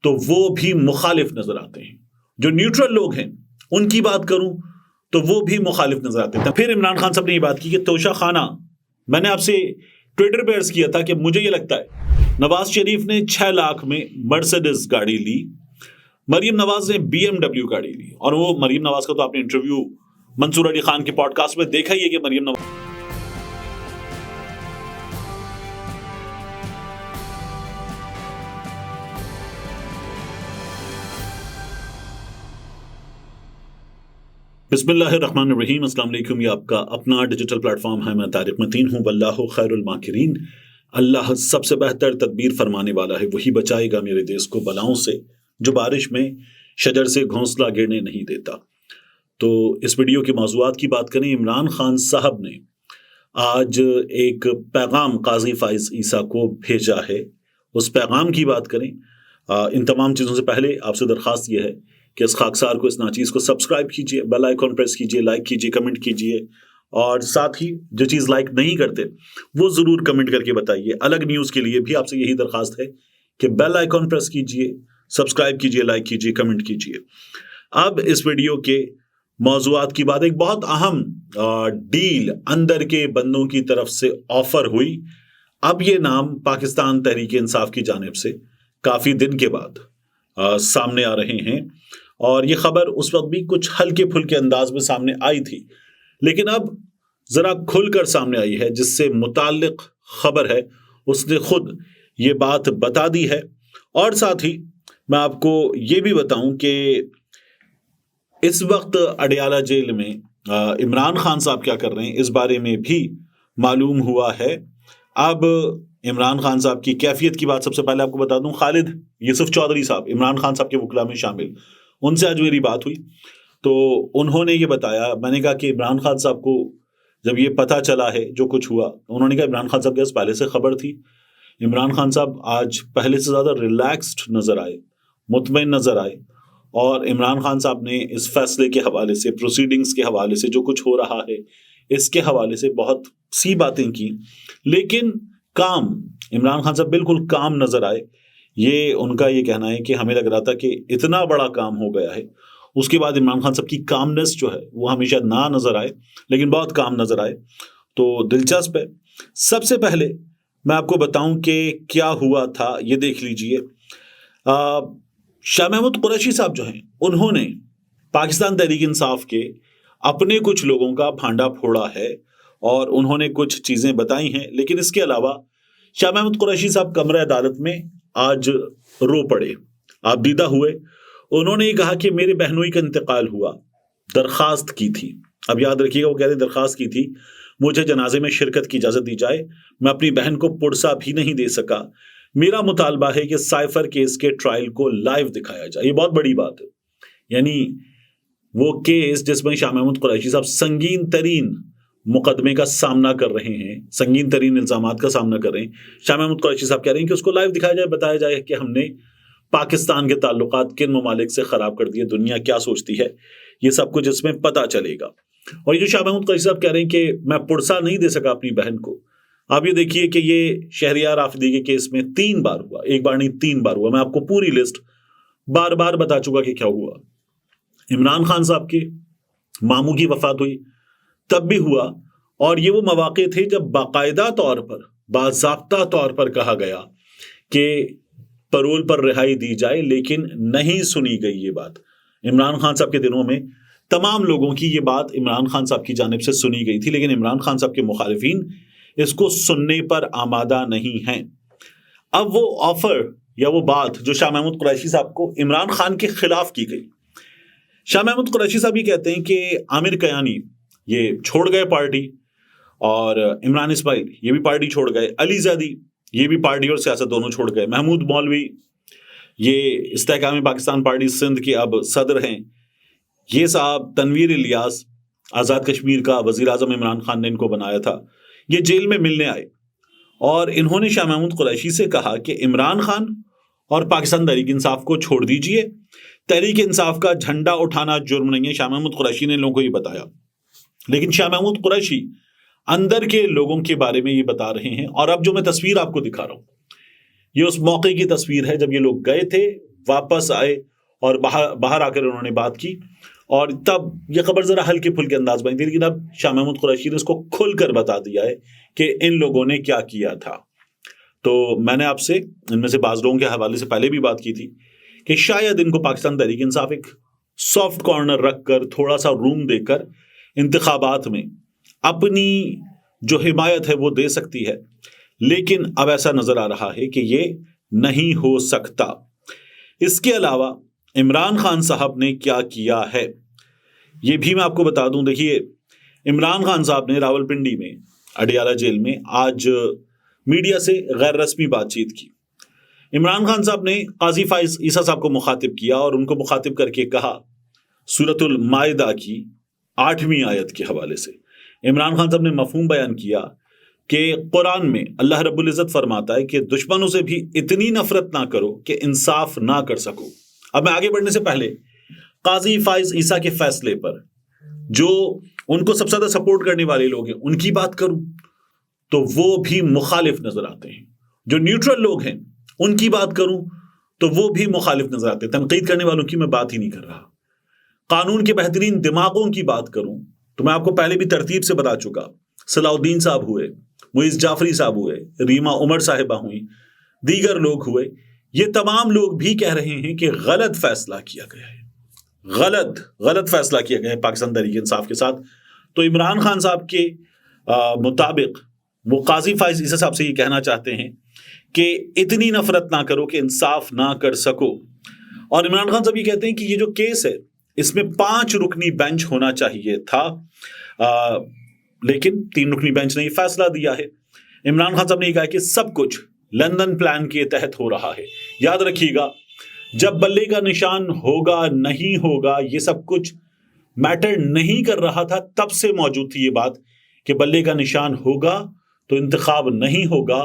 تو وہ بھی مخالف نظر آتے ہیں. جو نیوٹرل لوگ ہیں ان کی بات کروں تو وہ بھی مخالف نظر آتے ہیں. پھر عمران خان صاحب نے یہ بات کی کہ توشہ خانہ، میں نے آپ سے ٹویٹر پہ عرض کیا تھا کہ مجھے یہ لگتا ہے نواز شریف نے 6 لاکھ میں مرسیڈیز گاڑی لی، مریم نواز نے BMW گاڑی لی. اور وہ مریم نواز کا تو آپ نے انٹرویو منصور علی خان کے پوڈ کاسٹ میں دیکھا ہی ہے کہ مریم نواز بسم اللہ الرحمن الرحیم. السلام علیکم. یہ آپ کا اپنا ڈیجیٹل پلیٹ فارم ہے. میں طارق متین ہوں. واللہ خیر الماکرین. اللہ سب سے بہتر تدبیر فرمانے والا ہے. وہی بچائے گا میرے دیس کو بلاؤں سے، جو بارش میں شجر سے گھونسلہ گرنے نہیں دیتا. تو اس ویڈیو کے موضوعات کی بات کریں. عمران خان صاحب نے آج ایک پیغام قاضی فائز عیسیٰ کو بھیجا ہے. اس پیغام کی بات کریں. ان تمام چیزوں سے پہلے آپ سے درخواست یہ ہے کہ اس خاکسار کو، اس ناچیز کو سبسکرائب کیجئے، بیل آئیکن پریس کیجئے، لائک کیجئے، کمنٹ کیجئے، اور ساتھ ہی جو چیز لائک نہیں کرتے وہ ضرور کمنٹ کر کے بتائیے. الگ نیوز کے لیے بھی آپ سے یہی درخواست ہے کہ بیل آئیکن پریس کیجئے، سبسکرائب کیجئے، لائک کیجئے، کمنٹ کیجئے. اب اس ویڈیو کے موضوعات کی بات، ایک بہت اہم ڈیل اندر کے بندوں کی طرف سے آفر ہوئی. اب یہ نام پاکستان تحریک انصاف کی جانب سے کافی دن کے بعد سامنے آ رہے ہیں، اور یہ خبر اس وقت بھی کچھ ہلکے پھلکے انداز میں سامنے آئی تھی، لیکن اب ذرا کھل کر سامنے آئی ہے. جس سے متعلق خبر ہے اس نے خود یہ بات بتا دی ہے. اور ساتھ ہی میں آپ کو یہ بھی بتاؤں کہ اس وقت اڈیالہ جیل میں عمران خان صاحب کیا کر رہے ہیں اس بارے میں بھی معلوم ہوا ہے. اب عمران خان صاحب کی کیفیت کی بات سب سے پہلے آپ کو بتا دوں. خالد یوسف چودھری صاحب عمران خان صاحب کے وکلاء میں شامل، ان سے آج میری بات ہوئی تو انہوں نے یہ بتایا. میں نے کہا کہ عمران خان صاحب کو جب یہ پتہ چلا ہے جو کچھ ہوا، انہوں نے کہا عمران خان صاحب کے پاس پہلے سے خبر تھی. عمران خان صاحب آج پہلے سے زیادہ ریلیکسڈ نظر آئے، مطمئن نظر آئے، اور عمران خان صاحب نے اس فیصلے کے حوالے سے، پروسیڈنگز کے حوالے سے، جو کچھ ہو رہا ہے اس کے حوالے سے بہت سی باتیں کی. لیکن کام، عمران خان صاحب بالکل کام نظر آئے. یہ ان کا یہ کہنا ہے کہ ہمیں لگ رہا تھا کہ اتنا بڑا کام ہو گیا ہے، اس کے بعد عمران خان صاحب کی کامنس جو ہے وہ ہمیشہ نہ نظر آئے، لیکن بہت کام نظر آئے. تو دلچسپ ہے. سب سے پہلے میں آپ کو بتاؤں کہ کیا ہوا تھا، یہ دیکھ لیجئے. شاہ محمود قریشی صاحب جو ہیں، انہوں نے پاکستان تحریک انصاف کے اپنے کچھ لوگوں کا بھانڈا پھوڑا ہے اور انہوں نے کچھ چیزیں بتائی ہیں. لیکن اس کے علاوہ شاہ محمود قریشی صاحب کمرہ عدالت میں آج رو پڑے، آپ دیدہ ہوئے. انہوں نے یہ کہا کہ میرے بہنوئی کا انتقال ہوا، درخواست کی تھی. اب یاد رکھیے گا، وہ کہتے ہیں درخواست کی تھی مجھے جنازے میں شرکت کی اجازت دی جائے. میں اپنی بہن کو پرسہ بھی نہیں دے سکا. میرا مطالبہ ہے کہ سائفر کیس کے ٹرائل کو لائیو دکھایا جائے. یہ بہت بڑی بات ہے. یعنی وہ کیس جس میں شاہ محمود قریشی صاحب سنگین ترین مقدمے کا سامنا کر رہے ہیں، سنگین ترین الزامات کا سامنا کر رہے ہیں، شاہ محمود قریشی صاحب کہہ رہے ہیں کہ اس کو لائیو دکھایا جائے، بتایا جائے کہ ہم نے پاکستان کے تعلقات کن ممالک سے خراب کر دیے، دنیا کیا سوچتی ہے، یہ سب کچھ اس میں پتہ چلے گا. اور یہ جو شاہ محمود قریشی صاحب کہہ رہے ہیں کہ میں پرسہ نہیں دے سکا اپنی بہن کو، آپ یہ دیکھیے کہ یہ شہریار رافدی کے کیس میں 3 بار ہوا، ایک بار نہیں 3 بار ہوا. میں آپ کو پوری لسٹ بار بار بتا چکا کہ کیا ہوا. عمران خان صاحب کے ماموں کی وفات ہوئی تب بھی ہوا، اور یہ وہ مواقع تھے جب باقاعدہ طور پر، باضابطہ طور پر کہا گیا کہ پرول پر رہائی دی جائے، لیکن نہیں سنی گئی. یہ بات عمران خان صاحب کے دنوں میں تمام لوگوں کی یہ بات عمران خان صاحب کی جانب سے سنی گئی تھی، لیکن عمران خان صاحب کے مخالفین اس کو سننے پر آمادہ نہیں ہیں. اب وہ آفر یا وہ بات جو شاہ محمود قریشی صاحب کو عمران خان کے خلاف کی گئی. شاہ محمود قریشی صاحب یہ کہتے ہیں کہ عامر کیانی یہ چھوڑ گئے پارٹی، اور عمران اسماعیل یہ بھی پارٹی چھوڑ گئے، علی زیدی یہ بھی پارٹی اور سیاست دونوں چھوڑ گئے، محمود مولوی یہ استحکام پاکستان پارٹی سندھ کے اب صدر ہیں، یہ صاحب تنویر الیاس آزاد کشمیر کا وزیر اعظم عمران خان نے ان کو بنایا تھا، یہ جیل میں ملنے آئے، اور انہوں نے شاہ محمود قریشی سے کہا کہ عمران خان اور پاکستان تحریک انصاف کو چھوڑ دیجئے، تحریک انصاف کا جھنڈا اٹھانا جرم نہیں ہے. شاہ محمود قریشی نے لوگوں کو یہ بتایا. لیکن شاہ محمود قریشی اندر کے لوگوں کے بارے میں یہ بتا رہے ہیں. اور اب جو میں تصویر آپ کو دکھا رہا ہوں یہ اس موقع کی تصویر ہے جب یہ لوگ گئے تھے واپس آئے اور باہر آ کر انہوں نے بات کی، اور تب یہ خبر ذرا ہلکے پھلکے انداز میں تھی، لیکن اب شاہ محمود قریشی نے اس کو کھل کر بتا دیا ہے کہ ان لوگوں نے کیا کیا تھا۔ تو میں نے آپ سے ان میں سے بعض لوگوں کے حوالے سے پہلے بھی بات کی تھی کہ شاید ان کو پاکستان تحریک انصاف ایک سافٹ کارنر رکھ کر، تھوڑا سا روم دے کر انتخابات میں اپنی جو حمایت ہے وہ دے سکتی ہے، لیکن اب ایسا نظر آ رہا ہے کہ یہ نہیں ہو سکتا۔ اس کے علاوہ عمران خان صاحب نے کیا کیا ہے یہ بھی میں آپ کو بتا دوں۔ دیکھیے، عمران خان صاحب نے راولپنڈی میں اڈیالہ جیل میں آج میڈیا سے غیر رسمی بات چیت کی۔ عمران خان صاحب نے قاضی فائز عیسیٰ صاحب کو مخاطب کیا اور ان کو مخاطب کر کے کہا سورۃ المائدہ کی 8ویں آیت کے حوالے سے۔ عمران خان صاحب نے مفہوم بیان کیا کہ قرآن میں اللہ رب العزت فرماتا ہے کہ دشمنوں سے بھی اتنی نفرت نہ کرو کہ انصاف نہ کر سکو۔ اب میں آگے بڑھنے سے پہلے قاضی فائز عیسیٰ کے فیصلے پر جو ان کو سب سے زیادہ سپورٹ کرنے والے لوگ ہیں ان کی بات کروں تو وہ بھی مخالف نظر آتے ہیں۔ جو نیوٹرل لوگ ہیں ان کی بات کروں تو وہ بھی مخالف نظر آتے ہیں۔ تنقید کرنے والوں کی میں بات ہی نہیں کر رہا۔ قانون کے بہترین دماغوں کی بات کروں تو میں آپ کو پہلے بھی ترتیب سے بتا چکا، صلاح الدین صاحب ہوئے، معیز جعفری صاحب ہوئے، ریما عمر صاحبہ ہوئیں، دیگر لوگ ہوئے، یہ تمام لوگ بھی کہہ رہے ہیں کہ غلط فیصلہ کیا گیا ہے، غلط فیصلہ کیا گیا ہے پاکستان تحریک انصاف کے ساتھ۔ تو عمران خان صاحب کے مطابق وہ قاضی فائز عیسیٰ صاحب سے یہ کہنا چاہتے ہیں کہ اتنی نفرت نہ کرو کہ انصاف نہ کر سکو۔ اور عمران خان صاحب یہ کہتے ہیں کہ یہ جو کیس ہے اس میں 5 رکنی بینچ ہونا چاہیے تھا، لیکن 3 رکنی بینچ نے یہ فیصلہ دیا ہے۔ عمران خان صاحب نے یہ کہا کہ سب کچھ لندن پلان کے تحت ہو رہا ہے۔ یاد رکھیے گا، جب بلے کا نشان ہوگا نہیں ہوگا یہ سب کچھ میٹر نہیں کر رہا تھا، تب سے موجود تھی یہ بات کہ بلے کا نشان ہوگا تو انتخاب نہیں ہوگا،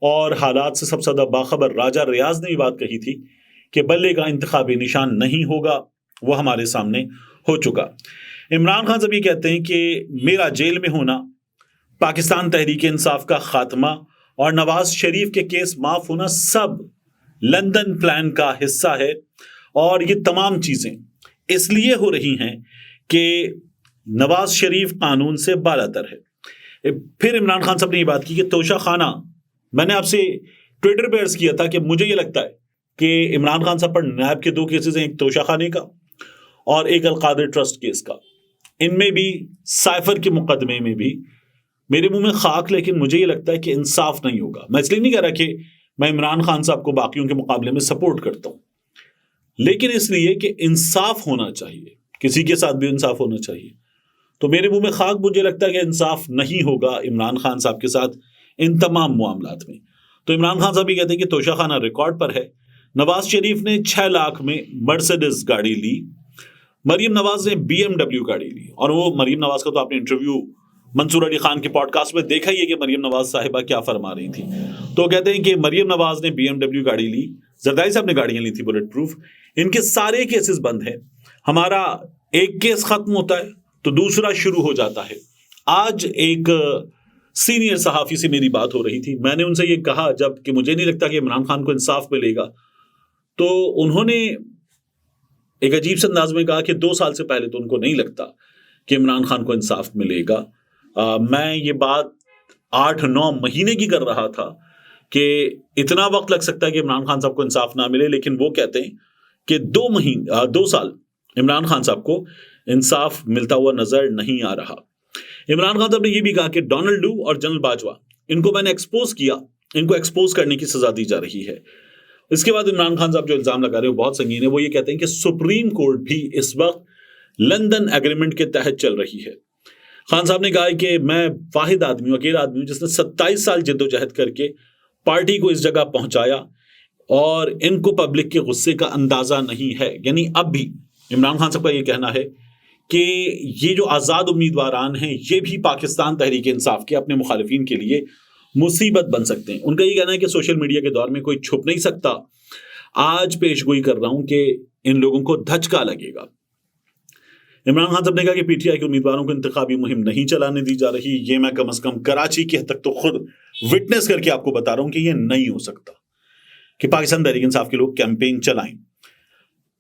اور حالات سے سب سے زیادہ باخبر راجہ ریاض نے یہ بات کہی تھی کہ بلے کا انتخابی نشان نہیں ہوگا، وہ ہمارے سامنے ہو چکا۔ عمران خان صاحب یہ کہتے ہیں کہ میرا جیل میں ہونا، پاکستان تحریک انصاف کا خاتمہ اور نواز شریف کے کیس معاف ہونا سب لندن پلان کا حصہ ہے، اور یہ تمام چیزیں اس لیے ہو رہی ہیں کہ نواز شریف قانون سے بالاتر ہے۔ پھر عمران خان صاحب نے یہ بات کی کہ توشہ خانہ، میں نے آپ سے ٹویٹر پہ عرض کیا تھا کہ مجھے یہ لگتا ہے کہ عمران خان صاحب پر نیب کے 2 کیسز ہیں، ایک توشہ خانے کا اور ایک القادر ٹرسٹ کیس کا۔ ان میں بھی سائفر کے مقدمے میں بھی میرے منہ میں خاک، لیکن مجھے یہ لگتا ہے کہ انصاف نہیں ہوگا۔ میں اس لیے نہیں کہہ رہا کہ میں عمران خان صاحب کو باقیوں کے مقابلے میں سپورٹ کرتا ہوں، لیکن اس لیے کہ انصاف ہونا چاہیے، کسی کے ساتھ بھی انصاف ہونا چاہیے۔ تو میرے منہ میں خاک، مجھے لگتا ہے کہ انصاف نہیں ہوگا عمران خان صاحب کے ساتھ ان تمام معاملات میں۔ تو عمران خان صاحب یہ کہتے ہیں کہ توشہ خانہ ریکارڈ پر ہے۔ نواز شریف نے 6 لاکھ میں مرسیڈیز گاڑی لی، مریم نواز نے BMW گاڑی لی، اور وہ مریم نواز کا تو آپ نے انٹرویو منصور علی خان کے پوڈ کاسٹ میں دیکھا ہی ہے کہ مریم نواز صاحبہ کیا فرما رہی تھی۔ تو کہتے ہیں کہ مریم نواز نے BMW گاڑی لی، زرداری صاحب نے گاڑیاں لی تھی بلٹ پروف۔ ان کے سارے کیسز بند ہیں، ہمارا ایک کیس ختم ہوتا ہے تو دوسرا شروع ہو جاتا ہے۔ آج ایک سینئر صحافی سے میری بات ہو رہی تھی، میں نے ان سے یہ کہا جب کہ مجھے نہیں لگتا کہ عمران خان کو انصاف ملے گا، تو انہوں نے ایک عجیب سے انداز میں کہا کہ 2 سال سے پہلے تو ان کو نہیں لگتا کہ عمران خان کو انصاف ملے گا۔ میں یہ بات 8-9 مہینے کی کر رہا تھا کہ اتنا وقت لگ سکتا ہے کہ عمران خان صاحب کو انصاف نہ ملے، لیکن وہ کہتے ہیں کہ 2 سال عمران خان صاحب کو انصاف ملتا ہوا نظر نہیں آ رہا۔ عمران خان صاحب نے یہ بھی کہا کہ ڈونلڈ لو اور جنرل باجوہ، ان کو میں نے ایکسپوز کیا، ان کو ایکسپوز کرنے کی سزا دی جا رہی ہے۔ اس کے بعد عمران خان صاحب جو الزام لگا رہے ہیں وہ بہت سنگین ہے۔ وہ یہ کہتے ہیں کہ سپریم کورٹ بھی اس وقت لندن ایگریمنٹ کے تحت چل رہی ہے۔ خان صاحب نے کہا کہ میں واحد آدمی ہوں، اکیلا آدمی ہوں جس نے 27 سال جد و جہد کر کے پارٹی کو اس جگہ پہنچایا، اور ان کو پبلک کے غصے کا اندازہ نہیں ہے۔ یعنی اب بھی عمران خان صاحب کا یہ کہنا ہے کہ یہ جو آزاد امیدواران ہیں یہ بھی پاکستان تحریک انصاف کے اپنے مخالفین کے لیے مصیبت بن سکتے ہیں۔ ان کا یہ کہنا ہے کہ سوشل میڈیا کے دور میں کوئی چھپ نہیں سکتا۔ آج پیش گوئی کر رہا ہوں کہ ان لوگوں کو دھچکا لگے گا۔ عمران خان صاحب نے کہا کہ پی ٹی آئی کے امیدواروں کو انتخابی مہم نہیں چلانے دی جا رہی، یہ میں کم از کم کراچی کی حد تک تو خود وٹنس کر کے آپ کو بتا رہا ہوں کہ یہ نہیں ہو سکتا کہ پاکستان تحریک انصاف کے لوگ کیمپین چلائیں۔